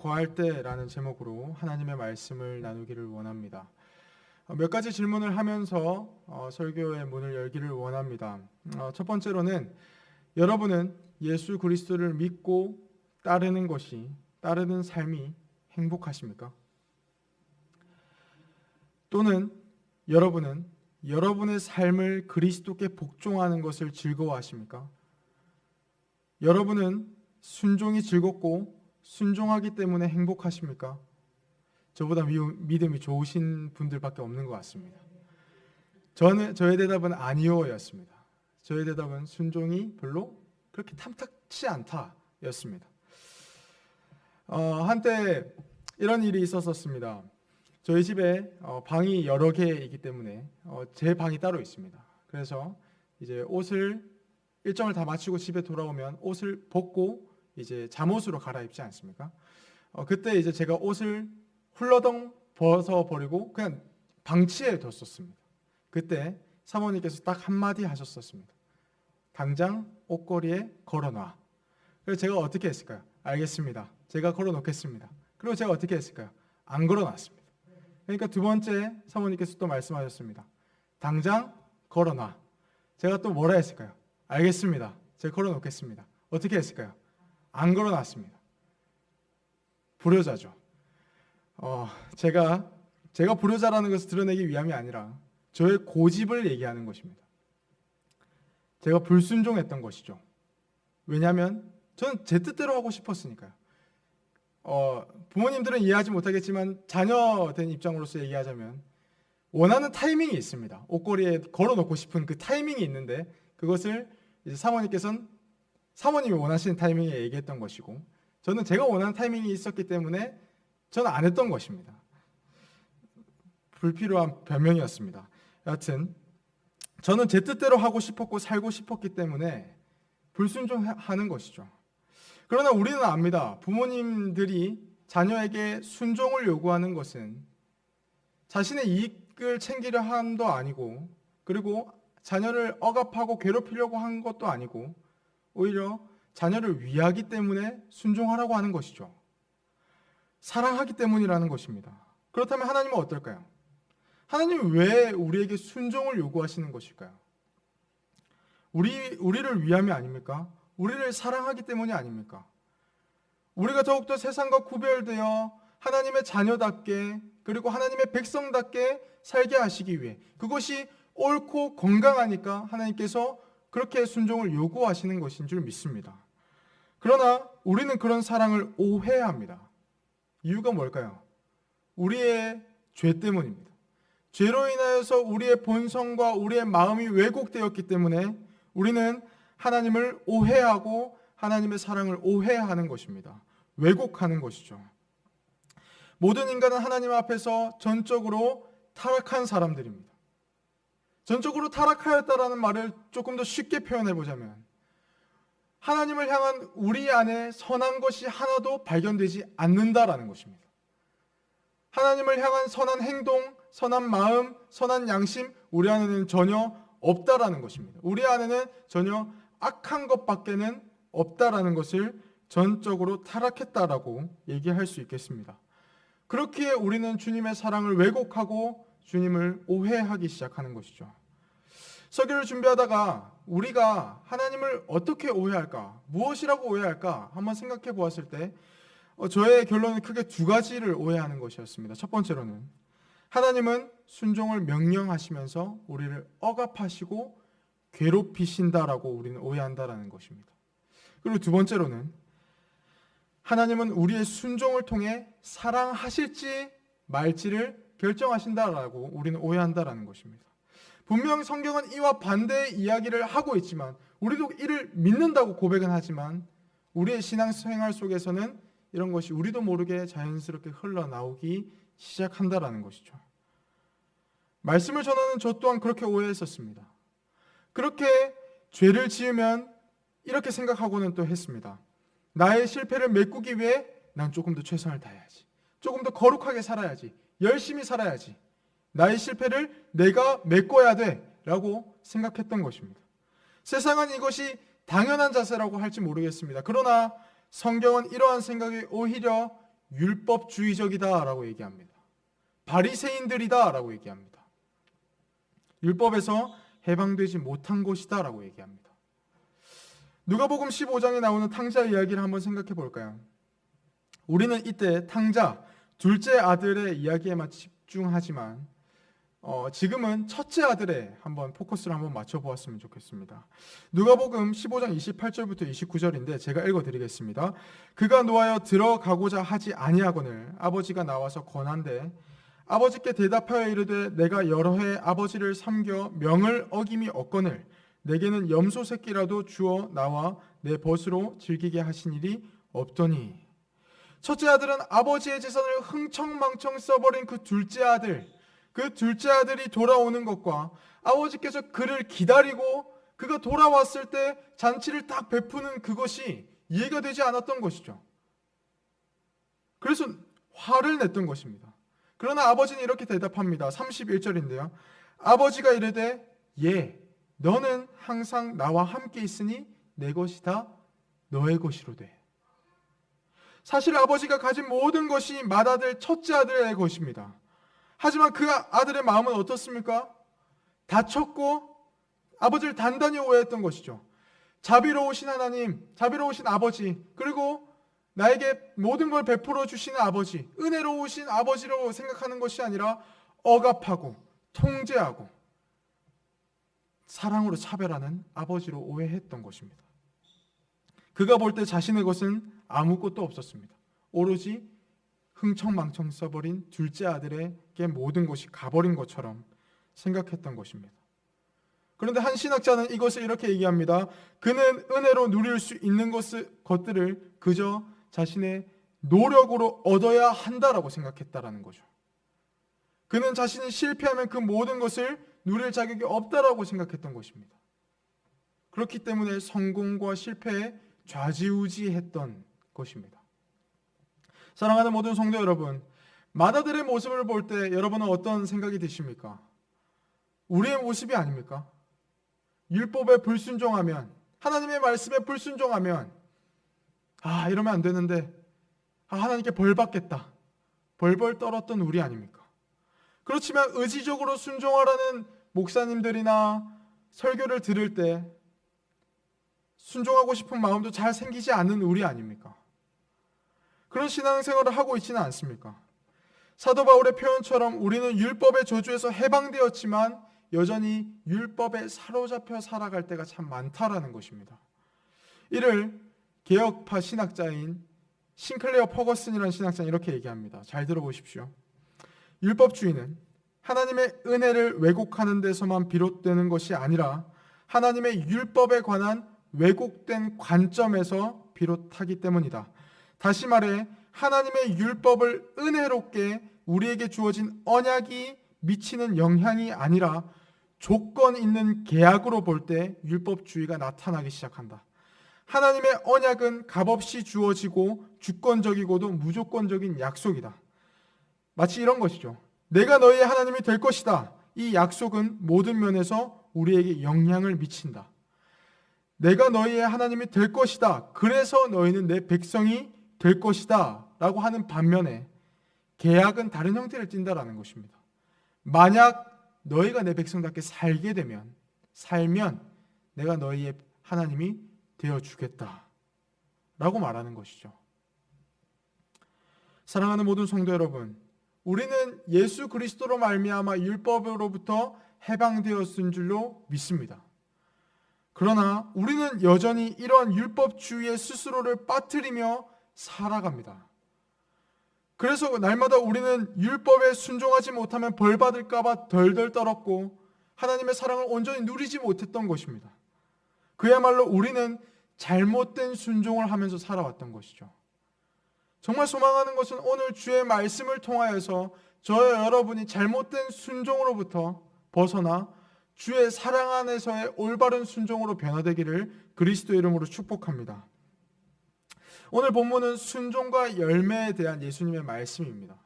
거할 때라는 제목으로 하나님의 말씀을 나누기를 원합니다. 몇 가지 질문을 하면서 설교의 문을 열기를 원합니다. 첫 번째로는 여러분은 예수 그리스도를 믿고 따르는 삶이 행복하십니까? 또는 여러분은 여러분의 삶을 그리스도께 복종하는 것을 즐거워하십니까? 여러분은 순종이 즐겁고 순종하기 때문에 행복하십니까? 저보다 믿음이 좋으신 분들밖에 없는 것 같습니다. 저의 대답은 아니요였습니다. 저의 대답은 순종이 별로 그렇게 탐탁치 않다였습니다. 한때 이런 일이 있었습니다. 저희 집에 방이 여러 개이기 때문에 제 방이 따로 있습니다. 그래서 이제 옷을 일정을 다 마치고 집에 돌아오면 옷을 벗고 이제 잠옷으로 갈아입지 않습니까? 그때 이제 제가 옷을 훌러덩 벗어버리고 그냥 방치해 뒀었습니다. 그때 사모님께서 딱 한마디 하셨었습니다. 당장 옷걸이에 걸어놔. 그래서 제가 어떻게 했을까요? 알겠습니다. 제가 걸어놓겠습니다. 그리고 제가 어떻게 했을까요? 안 걸어놨습니다. 그러니까 두 번째 사모님께서 또 말씀하셨습니다. 당장 걸어놔. 제가 또 뭐라 했을까요? 알겠습니다. 제가 걸어놓겠습니다. 어떻게 했을까요? 안 걸어놨습니다. 불효자죠. 제가 불효자라는 것을 드러내기 위함이 아니라 저의 고집을 얘기하는 것입니다. 제가 불순종했던 것이죠. 왜냐하면 저는 제 뜻대로 하고 싶었으니까요. 부모님들은 이해하지 못하겠지만 자녀된 입장으로서 얘기하자면 원하는 타이밍이 있습니다. 옷걸이에 걸어놓고 싶은 그 타이밍이 있는데 그것을 이제 사모님이 원하시는 타이밍에 얘기했던 것이고 저는 제가 원하는 타이밍이 있었기 때문에 저는 안 했던 것입니다. 불필요한 변명이었습니다. 여하튼 저는 제 뜻대로 하고 싶었고 살고 싶었기 때문에 불순종하는 것이죠. 그러나 우리는 압니다. 부모님들이 자녀에게 순종을 요구하는 것은 자신의 이익을 챙기려 함도 아니고 그리고 자녀를 억압하고 괴롭히려고 한 것도 아니고 오히려 자녀를 위하기 때문에 순종하라고 하는 것이죠. 사랑하기 때문이라는 것입니다. 그렇다면 하나님은 어떨까요? 하나님은 왜 우리에게 순종을 요구하시는 것일까요? 우리를 위함이 아닙니까? 우리를 사랑하기 때문이 아닙니까? 우리가 더욱더 세상과 구별되어 하나님의 자녀답게 그리고 하나님의 백성답게 살게 하시기 위해 그것이 옳고 건강하니까 하나님께서 그렇게 순종을 요구하시는 것인 줄 믿습니다. 그러나 우리는 그런 사랑을 오해합니다. 이유가 뭘까요? 우리의 죄 때문입니다. 죄로 인하여서 우리의 본성과 우리의 마음이 왜곡되었기 때문에 우리는 하나님을 오해하고 하나님의 사랑을 오해하는 것입니다. 왜곡하는 것이죠. 모든 인간은 하나님 앞에서 전적으로 타락한 사람들입니다. 전적으로 타락하였다라는 말을 조금 더 쉽게 표현해 보자면 하나님을 향한 우리 안에 선한 것이 하나도 발견되지 않는다라는 것입니다. 하나님을 향한 선한 행동, 선한 마음, 선한 양심 우리 안에는 전혀 없다라는 것입니다. 우리 안에는 전혀 악한 것밖에는 없다라는 것을 전적으로 타락했다라고 얘기할 수 있겠습니다. 그렇기에 우리는 주님의 사랑을 왜곡하고 주님을 오해하기 시작하는 것이죠. 설교를 준비하다가 우리가 하나님을 어떻게 오해할까? 무엇이라고 오해할까? 한번 생각해 보았을 때 저의 결론은 크게 두 가지를 오해하는 것이었습니다. 첫 번째로는 하나님은 순종을 명령하시면서 우리를 억압하시고 괴롭히신다라고 우리는 오해한다라는 것입니다. 그리고 두 번째로는 하나님은 우리의 순종을 통해 사랑하실지 말지를 결정하신다라고 우리는 오해한다라는 것입니다. 분명 성경은 이와 반대의 이야기를 하고 있지만 우리도 이를 믿는다고 고백은 하지만 우리의 신앙생활 속에서는 이런 것이 우리도 모르게 자연스럽게 흘러나오기 시작한다라는 것이죠. 말씀을 전하는 저 또한 그렇게 오해했었습니다. 그렇게 죄를 지으면 이렇게 생각하고는 또 했습니다. 나의 실패를 메꾸기 위해 난 조금 더 최선을 다해야지. 조금 더 거룩하게 살아야지. 열심히 살아야지. 나의 실패를 내가 메꿔야 돼 라고 생각했던 것입니다. 세상은 이것이 당연한 자세라고 할지 모르겠습니다. 그러나 성경은 이러한 생각이 오히려 율법주의적이다라고 얘기합니다. 바리새인들이다라고 얘기합니다. 율법에서 해방되지 못한 것이다라고 얘기합니다. 누가복음 15장에 나오는 탕자 이야기를 한번 생각해 볼까요? 우리는 이때 탕자, 둘째 아들의 이야기에만 집중하지만 지금은 첫째 아들에 한번 포커스를 한번 맞춰보았으면 좋겠습니다. 누가복음 15장 28절부터 29절인데 제가 읽어드리겠습니다. 그가 노하여 들어가고자 하지 아니하거늘 아버지가 나와서 권한대 아버지께 대답하여 이르되 내가 여러 해 아버지를 섬겨 명을 어김이 없거늘 내게는 염소 새끼라도 주어 나와 내 벗으로 즐기게 하신 일이 없더니 첫째 아들은 아버지의 재산을 흥청망청 써버린 그 둘째 아들이 돌아오는 것과 아버지께서 그를 기다리고 그가 돌아왔을 때 잔치를 딱 베푸는 그것이 이해가 되지 않았던 것이죠. 그래서 화를 냈던 것입니다. 그러나 아버지는 이렇게 대답합니다. 31절인데요. 아버지가 이르되 너는 항상 나와 함께 있으니 내 것이 다 너의 것이로되. 사실 아버지가 가진 모든 것이 맏아들 첫째 아들의 것입니다. 하지만 그 아들의 마음은 어떻습니까? 다쳤고 아버지를 단단히 오해했던 것이죠. 자비로우신 하나님, 자비로우신 아버지, 그리고 나에게 모든 걸 베풀어 주시는 아버지, 은혜로우신 아버지로 생각하는 것이 아니라 억압하고 통제하고 사랑으로 차별하는 아버지로 오해했던 것입니다. 그가 볼 때 자신의 것은 아무것도 없었습니다. 오로지 흥청망청 써버린 둘째 아들에게 모든 것이 가버린 것처럼 생각했던 것입니다. 그런데 한 신학자는 이것을 이렇게 얘기합니다. 그는 은혜로 누릴 수 있는 것들을 그저 자신의 노력으로 얻어야 한다라고 생각했다라는 거죠. 그는 자신이 실패하면 그 모든 것을 누릴 자격이 없다라고 생각했던 것입니다. 그렇기 때문에 성공과 실패에 좌지우지했던 것입니다. 사랑하는 모든 성도 여러분, 맏아들의 모습을 볼 때 여러분은 어떤 생각이 드십니까? 우리의 모습이 아닙니까? 율법에 불순종하면, 하나님의 말씀에 불순종하면 이러면 안 되는데 하나님께 벌 받겠다, 벌벌 떨었던 우리 아닙니까? 그렇지만 의지적으로 순종하라는 목사님들이나 설교를 들을 때 순종하고 싶은 마음도 잘 생기지 않는 우리 아닙니까? 그런 신앙생활을 하고 있지는 않습니까? 사도 바울의 표현처럼 우리는 율법의 저주에서 해방되었지만 여전히 율법에 사로잡혀 살아갈 때가 참 많다라는 것입니다. 이를 개혁파 신학자인 싱클레어 퍼거슨이라는 신학자는 이렇게 얘기합니다. 잘 들어보십시오. 율법주의는 하나님의 은혜를 왜곡하는 데서만 비롯되는 것이 아니라 하나님의 율법에 관한 왜곡된 관점에서 비롯하기 때문이다. 다시 말해 하나님의 율법을 은혜롭게 우리에게 주어진 언약이 미치는 영향이 아니라 조건 있는 계약으로 볼 때 율법주의가 나타나기 시작한다. 하나님의 언약은 값없이 주어지고 주권적이고도 무조건적인 약속이다. 마치 이런 것이죠. 내가 너희의 하나님이 될 것이다. 이 약속은 모든 면에서 우리에게 영향을 미친다. 내가 너희의 하나님이 될 것이다. 그래서 너희는 내 백성이 될 것이다. 라고 하는 반면에 계약은 다른 형태를 띈다라는 것입니다. 만약 너희가 내 백성답게 살면 내가 너희의 하나님이 되어주겠다. 라고 말하는 것이죠. 사랑하는 모든 성도 여러분, 우리는 예수 그리스도로 말미암아 율법으로부터 해방되었은 줄로 믿습니다. 그러나 우리는 여전히 이러한 율법주의의 스스로를 빠뜨리며 살아갑니다. 그래서 날마다 우리는 율법에 순종하지 못하면 벌 받을까 봐 덜덜 떨었고 하나님의 사랑을 온전히 누리지 못했던 것입니다. 그야말로 우리는 잘못된 순종을 하면서 살아왔던 것이죠. 정말 소망하는 것은 오늘 주의 말씀을 통하여서 저와 여러분이 잘못된 순종으로부터 벗어나 주의 사랑 안에서의 올바른 순종으로 변화되기를 그리스도의 이름으로 축복합니다. 오늘 본문은 순종과 열매에 대한 예수님의 말씀입니다.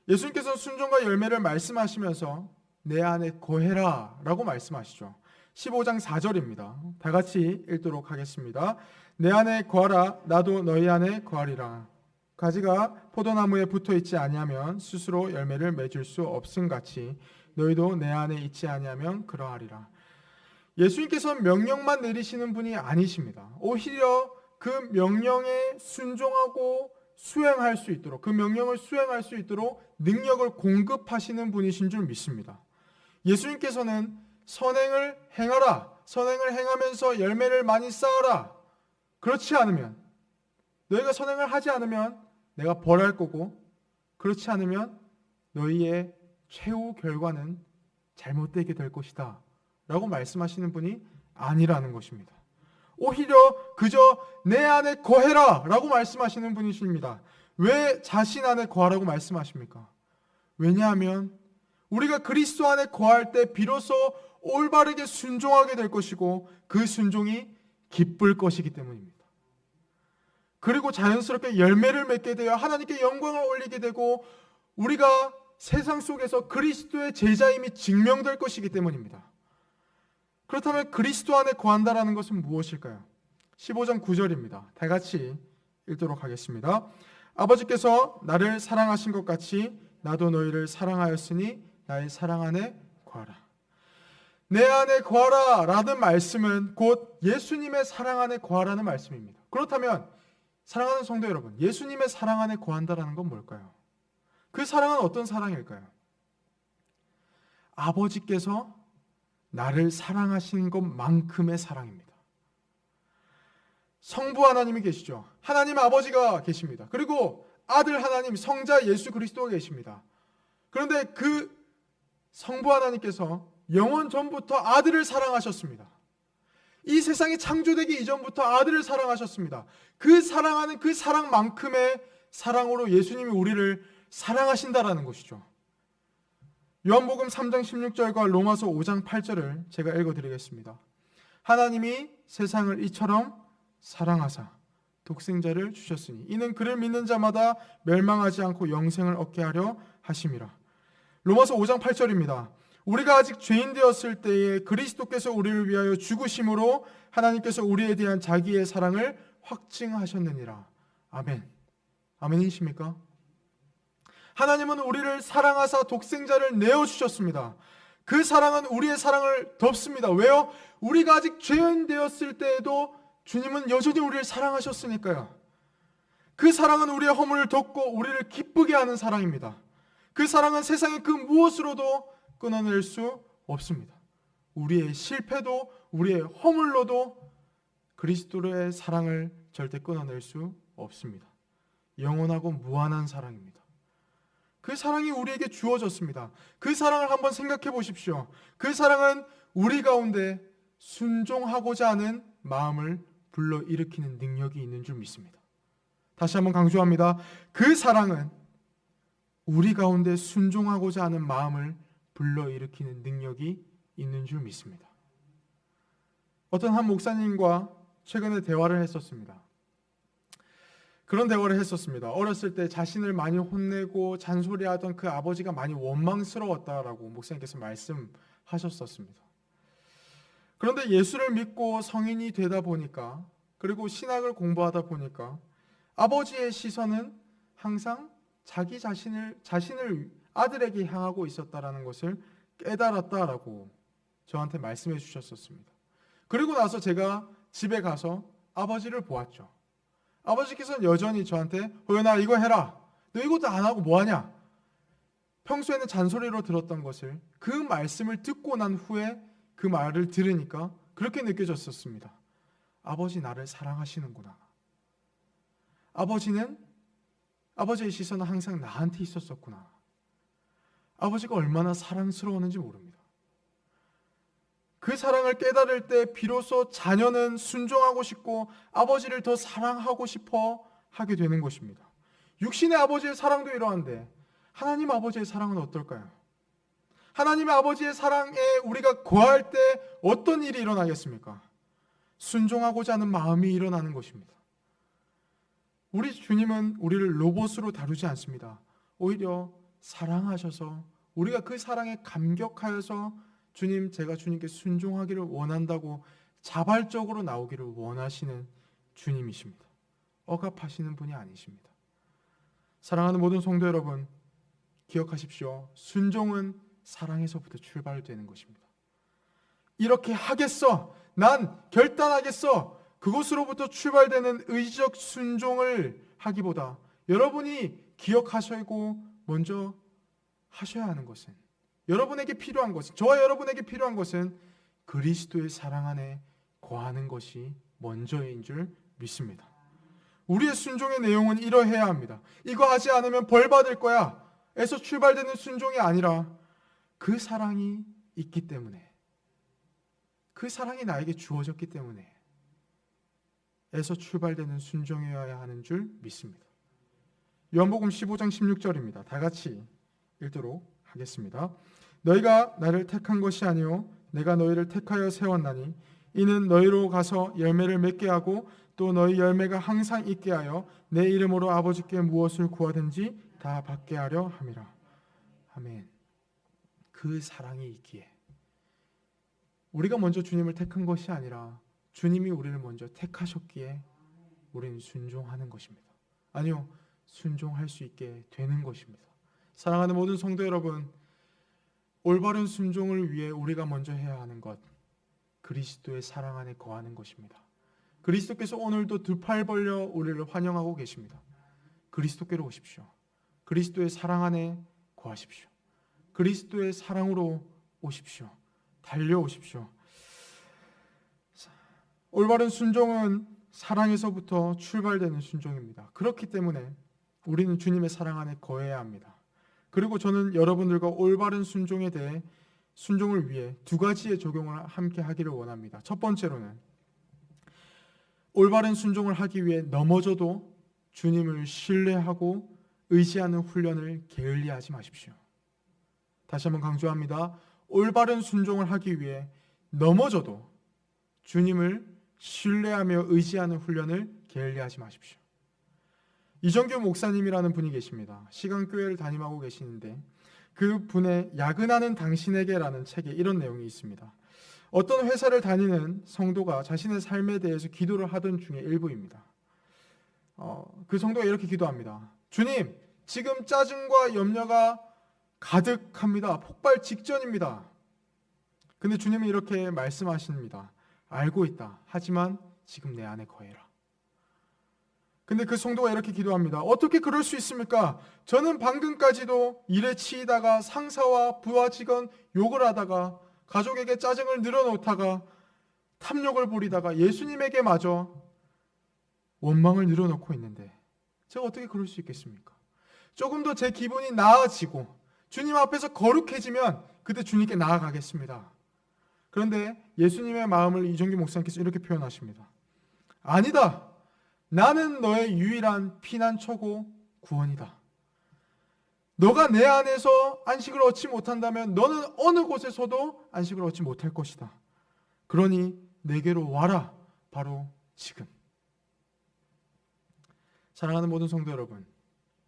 예수님께서 순종과 열매를 말씀하시면서 내 안에 거해라 라고 말씀하시죠. 15장 4절입니다. 다 같이 읽도록 하겠습니다. 내 안에 거하라 나도 너희 안에 거하리라. 가지가 포도나무에 붙어 있지 아니하면 스스로 열매를 맺을 수 없음 같이 너희도 내 안에 있지 아니하면 그러하리라. 예수님께서는 명령만 내리시는 분이 아니십니다. 오히려 그 명령에 순종하고 수행할 수 있도록, 그 명령을 수행할 수 있도록 능력을 공급하시는 분이신 줄 믿습니다. 예수님께서는 선행을 행하라, 선행을 행하면서 열매를 많이 쌓아라. 그렇지 않으면, 너희가 선행을 하지 않으면 내가 벌할 거고, 그렇지 않으면 너희의 최후 결과는 잘못되게 될 것이다 라고 말씀하시는 분이 아니라는 것입니다. 오히려 그저 내 안에 거해라 라고 말씀하시는 분이십니다. 왜 자신 안에 거하라고 말씀하십니까? 왜냐하면 우리가 그리스도 안에 거할 때 비로소 올바르게 순종하게 될 것이고 그 순종이 기쁠 것이기 때문입니다. 그리고 자연스럽게 열매를 맺게 되어 하나님께 영광을 올리게 되고 우리가 세상 속에서 그리스도의 제자임이 증명될 것이기 때문입니다. 그렇다면 그리스도 안에 거한다라는 것은 무엇일까요? 15장 9절입니다. 다 같이 읽도록 하겠습니다. 아버지께서 나를 사랑하신 것 같이 나도 너희를 사랑하였으니 나의 사랑 안에 거하라. 내 안에 거하라 라는 말씀은 곧 예수님의 사랑 안에 거하라는 말씀입니다. 그렇다면 사랑하는 성도 여러분, 예수님의 사랑 안에 거한다라는 건 뭘까요? 그 사랑은 어떤 사랑일까요? 아버지께서 나를 사랑하신 것만큼의 사랑입니다. 성부 하나님이 계시죠. 하나님 아버지가 계십니다. 그리고 아들 하나님, 성자 예수 그리스도가 계십니다. 그런데 그 성부 하나님께서 영원 전부터 아들을 사랑하셨습니다. 이 세상이 창조되기 이전부터 아들을 사랑하셨습니다. 그 사랑하는 그 사랑만큼의 사랑으로 예수님이 우리를 사랑하신다라는 것이죠. 요한복음 3장 16절과 로마서 5장 8절을 제가 읽어드리겠습니다. 하나님이 세상을 이처럼 사랑하사 독생자를 주셨으니 이는 그를 믿는 자마다 멸망하지 않고 영생을 얻게 하려 하심이라. 로마서 5장 8절입니다. 우리가 아직 죄인 되었을 때에 그리스도께서 우리를 위하여 죽으심으로 하나님께서 우리에 대한 자기의 사랑을 확증하셨느니라. 아멘. 아멘이십니까? 하나님은 우리를 사랑하사 독생자를 내어주셨습니다. 그 사랑은 우리의 사랑을 덮습니다. 왜요? 우리가 아직 죄인 되었을 때에도 주님은 여전히 우리를 사랑하셨으니까요. 그 사랑은 우리의 허물을 덮고 우리를 기쁘게 하는 사랑입니다. 그 사랑은 세상의 그 무엇으로도 끊어낼 수 없습니다. 우리의 실패도 우리의 허물로도 그리스도의 사랑을 절대 끊어낼 수 없습니다. 영원하고 무한한 사랑입니다. 그 사랑이 우리에게 주어졌습니다. 그 사랑을 한번 생각해 보십시오. 그 사랑은 우리 가운데 순종하고자 하는 마음을 불러일으키는 능력이 있는 줄 믿습니다. 다시 한번 강조합니다. 그 사랑은 우리 가운데 순종하고자 하는 마음을 불러일으키는 능력이 있는 줄 믿습니다. 어떤 한 목사님과 최근에 대화를 했었습니다. 그런 대화를 했었습니다. 어렸을 때 자신을 많이 혼내고 잔소리하던 그 아버지가 많이 원망스러웠다라고 목사님께서 말씀하셨었습니다. 그런데 예수를 믿고 성인이 되다 보니까 그리고 신학을 공부하다 보니까 아버지의 시선은 항상 자기 자신을 아들에게 향하고 있었다라는 것을 깨달았다라고 저한테 말씀해 주셨었습니다. 그리고 나서 제가 집에 가서 아버지를 보았죠. 아버지께서는 여전히 저한테 호연아 이거 해라. 너 이것도 안 하고 뭐하냐. 평소에는 잔소리로 들었던 것을 그 말씀을 듣고 난 후에 그 말을 들으니까 그렇게 느껴졌었습니다. 아버지 나를 사랑하시는구나. 아버지의 시선은 항상 나한테 있었었구나. 아버지가 얼마나 사랑스러웠는지 모릅니다. 그 사랑을 깨달을 때 비로소 자녀는 순종하고 싶고 아버지를 더 사랑하고 싶어 하게 되는 것입니다. 육신의 아버지의 사랑도 이러한데 하나님 아버지의 사랑은 어떨까요? 하나님의 아버지의 사랑에 우리가 거할 때 어떤 일이 일어나겠습니까? 순종하고자 하는 마음이 일어나는 것입니다. 우리 주님은 우리를 로봇으로 다루지 않습니다. 오히려 사랑하셔서 우리가 그 사랑에 감격하여서 주님, 제가 주님께 순종하기를 원한다고 자발적으로 나오기를 원하시는 주님이십니다. 억압하시는 분이 아니십니다. 사랑하는 모든 성도 여러분, 기억하십시오. 순종은 사랑에서부터 출발되는 것입니다. 이렇게 하겠어, 난 결단하겠어, 그곳으로부터 출발되는 의지적 순종을 하기보다 여러분이 기억하시고 먼저 하셔야 하는 것은, 여러분에게 필요한 것은, 저와 여러분에게 필요한 것은 그리스도의 사랑 안에 거하는 것이 먼저인 줄 믿습니다. 우리의 순종의 내용은 이러해야 합니다. 이거 하지 않으면 벌 받을 거야 에서 출발되는 순종이 아니라 그 사랑이 있기 때문에, 그 사랑이 나에게 주어졌기 때문에 에서 출발되는 순종이어야 하는 줄 믿습니다. 요한복음 15장 16절입니다. 다 같이 읽도록 하겠습니다. 너희가 나를 택한 것이 아니요 내가 너희를 택하여 세웠나니 이는 너희로 가서 열매를 맺게 하고 또 너희 열매가 항상 있게 하여 내 이름으로 아버지께 무엇을 구하든지 다 받게 하려 함이라. 아멘. 그 사랑이 있기에 우리가 먼저 주님을 택한 것이 아니라 주님이 우리를 먼저 택하셨기에 우리는 순종하는 것입니다. 아니요, 순종할 수 있게 되는 것입니다. 사랑하는 모든 성도 여러분, 올바른 순종을 위해 우리가 먼저 해야 하는 것, 그리스도의 사랑 안에 거하는 것입니다. 그리스도께서 오늘도 두 팔 벌려 우리를 환영하고 계십니다. 그리스도께로 오십시오. 그리스도의 사랑 안에 거하십시오. 그리스도의 사랑으로 오십시오. 달려오십시오. 올바른 순종은 사랑에서부터 출발되는 순종입니다. 그렇기 때문에 우리는 주님의 사랑 안에 거해야 합니다. 그리고 저는 여러분들과 올바른 순종에 대해 순종을 위해 두 가지의 적용을 함께 하기를 원합니다. 첫 번째로는 올바른 순종을 하기 위해 넘어져도 주님을 신뢰하고 의지하는 훈련을 게을리하지 마십시오. 다시 한번 강조합니다. 올바른 순종을 하기 위해 넘어져도 주님을 신뢰하며 의지하는 훈련을 게을리하지 마십시오. 이정규 목사님이라는 분이 계십니다. 시간교회를 담임하고 계시는데 그 분의 야근하는 당신에게라는 책에 이런 내용이 있습니다. 어떤 회사를 다니는 성도가 자신의 삶에 대해서 기도를 하던 중에 일부입니다. 그 성도가 이렇게 기도합니다. 주님, 지금 짜증과 염려가 가득합니다. 폭발 직전입니다. 근데 주님은 이렇게 말씀하십니다. 알고 있다. 하지만 지금 내 안에 거해라. 근데 그 성도가 이렇게 기도합니다. 어떻게 그럴 수 있습니까? 저는 방금까지도 일에 치이다가 상사와 부하 직원 욕을 하다가 가족에게 짜증을 늘어놓다가 탐욕을 부리다가 예수님에게 마저 원망을 늘어놓고 있는데 제가 어떻게 그럴 수 있겠습니까? 조금 더 제 기분이 나아지고 주님 앞에서 거룩해지면 그때 주님께 나아가겠습니다. 그런데 예수님의 마음을 이정규 목사님께서 이렇게 표현하십니다. 아니다. 나는 너의 유일한 피난처고 구원이다. 너가 내 안에서 안식을 얻지 못한다면 너는 어느 곳에서도 안식을 얻지 못할 것이다. 그러니 내게로 와라. 바로 지금. 사랑하는 모든 성도 여러분,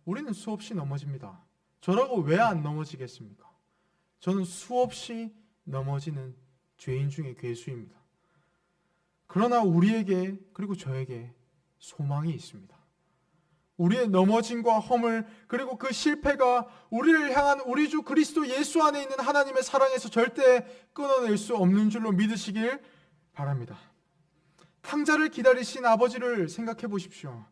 우리는 수없이 넘어집니다. 저라고 왜 안 넘어지겠습니까? 저는 수없이 넘어지는 죄인 중에 괴수입니다. 그러나 우리에게 그리고 저에게 소망이 있습니다. 우리의 넘어짐과 허물 그리고 그 실패가 우리를 향한 우리 주 그리스도 예수 안에 있는 하나님의 사랑에서 절대 끊어낼 수 없는 줄로 믿으시길 바랍니다. 탕자를 기다리신 아버지를 생각해 보십시오.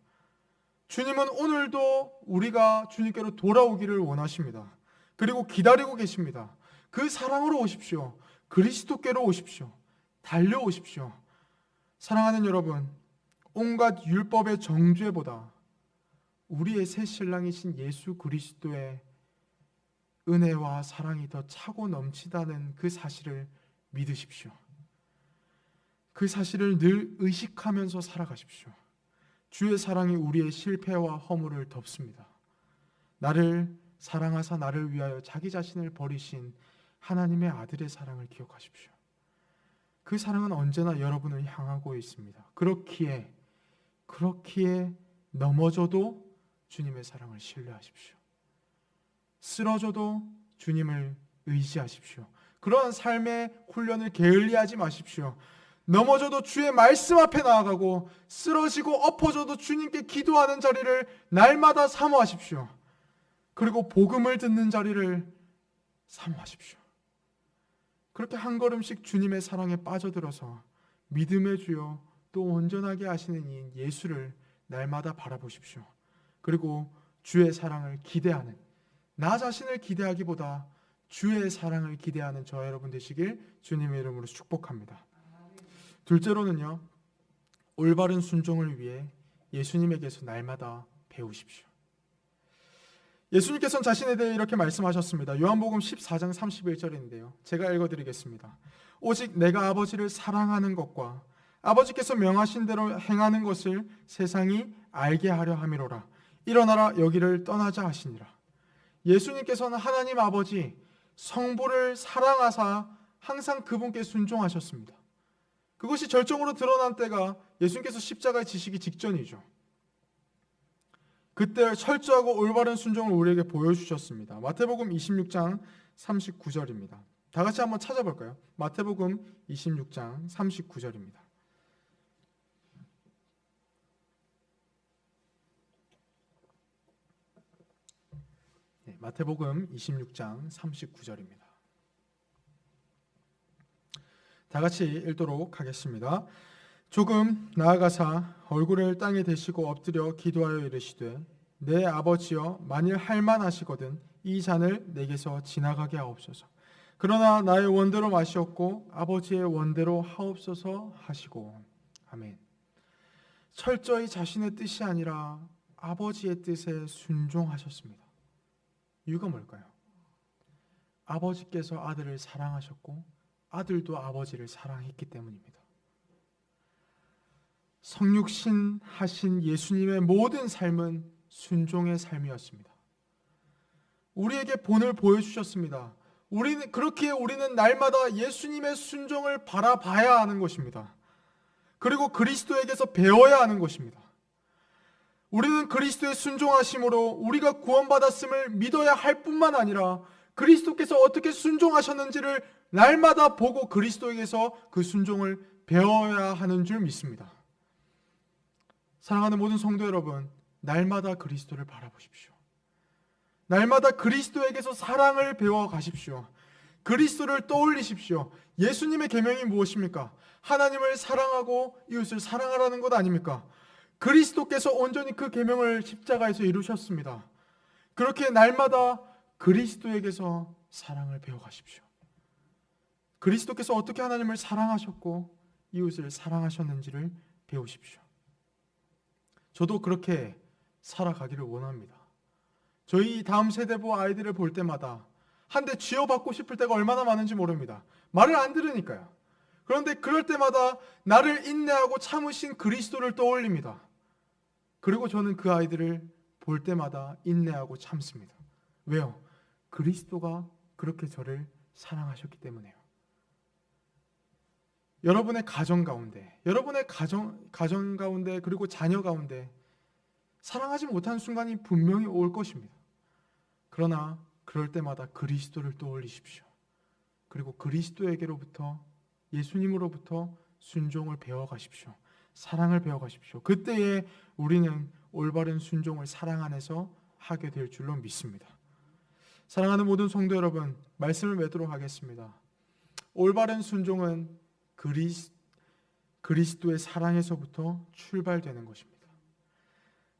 주님은 오늘도 우리가 주님께로 돌아오기를 원하십니다. 그리고 기다리고 계십니다. 그 사랑으로 오십시오. 그리스도께로 오십시오. 달려오십시오. 사랑하는 여러분, 온갖 율법의 정죄보다 우리의 새 신랑이신 예수 그리스도의 은혜와 사랑이 더 차고 넘치다는 그 사실을 믿으십시오. 그 사실을 늘 의식하면서 살아가십시오. 주의 사랑이 우리의 실패와 허물을 덮습니다. 나를 사랑하사 나를 위하여 자기 자신을 버리신 하나님의 아들의 사랑을 기억하십시오. 그 사랑은 언제나 여러분을 향하고 있습니다. 그렇기에 넘어져도 주님의 사랑을 신뢰하십시오. 쓰러져도 주님을 의지하십시오. 그러한 삶의 훈련을 게을리하지 마십시오. 넘어져도 주의 말씀 앞에 나아가고 쓰러지고 엎어져도 주님께 기도하는 자리를 날마다 사모하십시오. 그리고 복음을 듣는 자리를 사모하십시오. 그렇게 한 걸음씩 주님의 사랑에 빠져들어서 믿음의 주여 또 온전하게 하시는 이인 예수를 날마다 바라보십시오. 그리고 주의 사랑을 기대하는, 나 자신을 기대하기보다 주의 사랑을 기대하는 저와 여러분 되시길 주님의 이름으로 축복합니다. 둘째로는요, 올바른 순종을 위해 예수님에게서 날마다 배우십시오. 예수님께서는 자신에 대해 이렇게 말씀하셨습니다. 요한복음 14장 31절인데요. 제가 읽어드리겠습니다. 오직 내가 아버지를 사랑하는 것과 아버지께서 명하신 대로 행하는 것을 세상이 알게 하려 함이로라. 일어나라 여기를 떠나자 하시니라. 예수님께서는 하나님 아버지 성부를 사랑하사 항상 그분께 순종하셨습니다. 그것이 절정으로 드러난 때가 예수님께서 십자가에 지시기 직전이죠. 그때 철저하고 올바른 순종을 우리에게 보여주셨습니다. 마태복음 26장 39절입니다. 다 같이 한번 찾아볼까요? 마태복음 26장 39절입니다. 네, 마태복음 26장 39절입니다. 다 같이 읽도록 하겠습니다. 조금 나아가사 얼굴을 땅에 대시고 엎드려 기도하여 이르시되 내 아버지여 만일 할만하시거든 이 잔을 내게서 지나가게 하옵소서. 그러나 나의 원대로 마시옵고 아버지의 원대로 하옵소서 하시고. 아멘. 철저히 자신의 뜻이 아니라 아버지의 뜻에 순종하셨습니다. 이유가 뭘까요? 아버지께서 아들을 사랑하셨고 아들도 아버지를 사랑했기 때문입니다. 성육신 하신 예수님의 모든 삶은 순종의 삶이었습니다. 우리에게 본을 보여주셨습니다. 우리는 날마다 예수님의 순종을 바라봐야 하는 것입니다. 그리고 그리스도에게서 배워야 하는 것입니다. 우리는 그리스도의 순종하심으로 우리가 구원받았음을 믿어야 할 뿐만 아니라 그리스도께서 어떻게 순종하셨는지를 날마다 보고 그리스도에게서 그 순종을 배워야 하는 줄 믿습니다. 사랑하는 모든 성도 여러분, 날마다 그리스도를 바라보십시오. 날마다 그리스도에게서 사랑을 배워 가십시오. 그리스도를 떠올리십시오. 예수님의 계명이 무엇입니까? 하나님을 사랑하고 이웃을 사랑하라는 것 아닙니까? 그리스도께서 온전히 그 계명을 십자가에서 이루셨습니다. 그렇게 날마다 그리스도에게서 사랑을 배워 가십시오. 그리스도께서 어떻게 하나님을 사랑하셨고 이웃을 사랑하셨는지를 배우십시오. 저도 그렇게 살아가기를 원합니다. 저희 다음 세대부 아이들을 볼 때마다 한 대 쥐어받고 싶을 때가 얼마나 많은지 모릅니다. 말을 안 들으니까요. 그런데 그럴 때마다 나를 인내하고 참으신 그리스도를 떠올립니다. 그리고 저는 그 아이들을 볼 때마다 인내하고 참습니다. 왜요? 그리스도가 그렇게 저를 사랑하셨기 때문에요. 여러분의 가정 가운데, 그리고 자녀 가운데 사랑하지 못하는 순간이 분명히 올 것입니다. 그러나 그럴 때마다 그리스도를 떠올리십시오. 그리고 그리스도에게로부터, 예수님으로부터 순종을 배워가십시오. 사랑을 배워가십시오. 그때에 우리는 올바른 순종을 사랑 안에서 하게 될 줄로 믿습니다. 사랑하는 모든 성도 여러분, 말씀을 맺도록 하겠습니다. 올바른 순종은 그리스도의 사랑에서부터 출발되는 것입니다.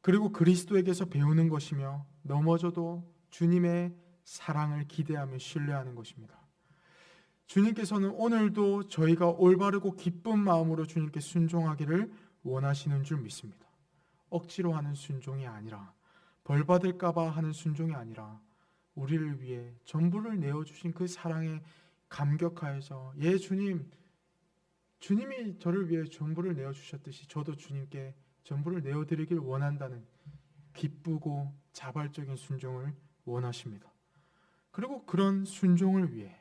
그리고 그리스도에게서 배우는 것이며 넘어져도 주님의 사랑을 기대하며 신뢰하는 것입니다. 주님께서는 오늘도 저희가 올바르고 기쁜 마음으로 주님께 순종하기를 원하시는 줄 믿습니다. 억지로 하는 순종이 아니라, 벌 받을까 봐 하는 순종이 아니라 우리를 위해 전부를 내어주신 그 사랑에 감격하여서 주님이 저를 위해 전부를 내어주셨듯이 저도 주님께 전부를 내어드리길 원한다는 기쁘고 자발적인 순종을 원하십니다. 그리고 그런 순종을 위해,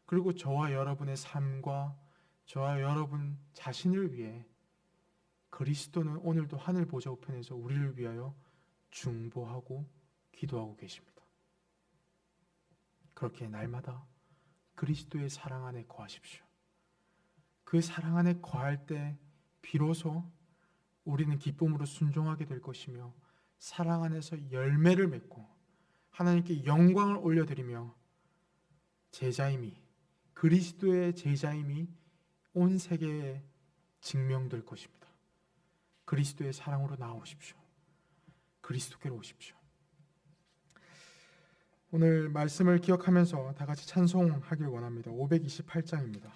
그리고 저와 여러분의 삶과 저와 여러분 자신을 위해 그리스도는 오늘도 하늘 보좌 우편에서 우리를 위하여 중보하고 기도하고 계십니다. 그렇게 날마다 그리스도의 사랑 안에 거하십시오. 그 사랑 안에 거할 때 비로소 우리는 기쁨으로 순종하게 될 것이며 사랑 안에서 열매를 맺고 하나님께 영광을 올려드리며 제자임이, 그리스도의 제자임이 온 세계에 증명될 것입니다. 그리스도의 사랑으로 나오십시오. 그리스도께로 오십시오. 오늘 말씀을 기억하면서 다 같이 찬송하길 원합니다. 528장입니다.